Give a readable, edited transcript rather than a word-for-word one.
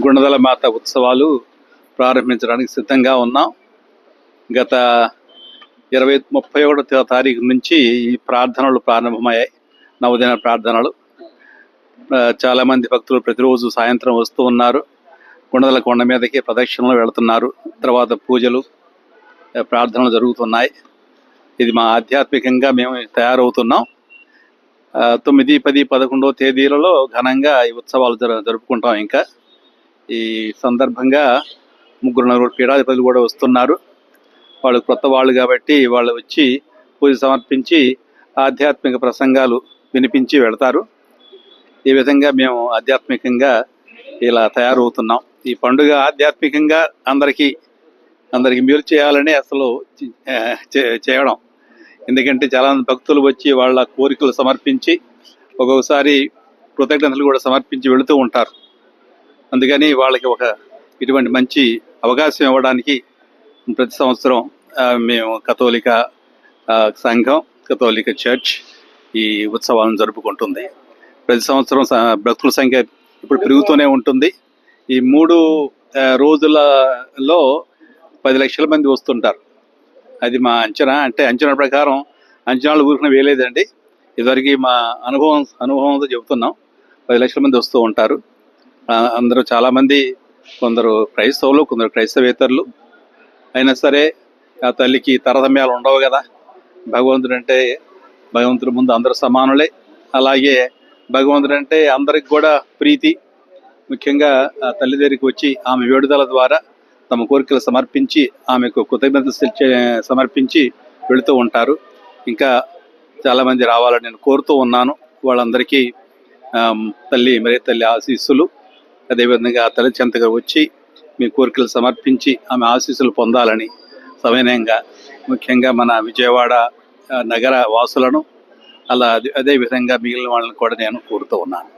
గుణదల మాత ఉత్సవాలు ప్రారంభించడానికి సిద్ధంగా ఉన్నాం. గత 31 తారీఖు నుంచి ఈ ప్రార్థనలు ప్రారంభమయ్యాయి. నవదిన ప్రార్థనలు. చాలామంది భక్తులు ప్రతిరోజు సాయంత్రం వస్తూ ఉన్నారు. గుణదల కొండ మీదకి ప్రదక్షిణలు వెళుతున్నారు. తర్వాత పూజలు, ప్రార్థనలు జరుగుతున్నాయి. ఇది మా ఆధ్యాత్మికంగా మేము తయారవుతున్నాం. 9, 10, 11 తేదీలలో ఘనంగా ఈ ఉత్సవాలు జరుపుకుంటాం. ఇంకా ఈ సందర్భంగా 3 పీఠాధిపతులు కూడా వస్తున్నారు. వాళ్ళు కొత్త వాళ్ళు కాబట్టి వాళ్ళు వచ్చి పూజ సమర్పించి ఆధ్యాత్మిక ప్రసంగాలు వినిపించి వెళతారు. ఈ విధంగా మేము ఆధ్యాత్మికంగా ఇలా తయారవుతున్నాం. ఈ పండుగ ఆధ్యాత్మికంగా అందరికీ మేలు చేయాలని అసలు చేయడం. ఎందుకంటే చాలామంది భక్తులు వచ్చి వాళ్ళ కోరికలు సమర్పించి ఒక్కొక్కసారి కృతజ్ఞతలు కూడా సమర్పించి వెళుతూ ఉంటారు. అందుకని వాళ్ళకి ఇటువంటి మంచి అవకాశం ఇవ్వడానికి ప్రతి సంవత్సరం మేము కథోలిక సంఘం, కథోలిక చర్చ్ ఈ ఉత్సవాలను జరుపుకుంటుంది. ప్రతి సంవత్సరం భక్తుల సంఖ్య ఇప్పుడు పెరుగుతూనే ఉంటుంది. ఈ 3 రోజులలో 10 లక్షల మంది వస్తుంటారు. అది మా అంచనా. అంటే అంచనా ప్రకారం అంచనాలు ఊరికనే వేయలేదండి. ఇదివరకు మా అనుభవంతో చెబుతున్నాం. 10 లక్షల మంది వస్తూ ఉంటారు. అందరూ చాలామంది, కొందరు క్రైస్తవులు, కొందరు క్రైస్తవేతరులు. అయినా సరే ఆ తల్లికి తారతమ్యాలు ఉండవు కదా. భగవంతుడి ముందు అందరూ సమానులే. అలాగే భగవంతుడు అంటే అందరికి కూడా ప్రీతి. ముఖ్యంగా ఆ తల్లి దగ్గరికి వచ్చి ఆమె వేడుదల ద్వారా తమ కోరికలు సమర్పించి ఆమెకు కృతజ్ఞత సమర్పించి వెళుతూ ఉంటారు. ఇంకా చాలామంది రావాలని నేను కోరుతూ ఉన్నాను. వాళ్ళందరికీ మరీ తల్లి ఆశీస్సులు, అదేవిధంగా తల్లి చెంతగా వచ్చి మీ కోరికలు సమర్పించి ఆమె ఆశీస్సులు పొందాలని సవినయంగా, ముఖ్యంగా మన విజయవాడ నగర వాసులను, అదేవిధంగా మిగిలిన వాళ్ళని కూడా నేను కోరుతూ ఉన్నాను.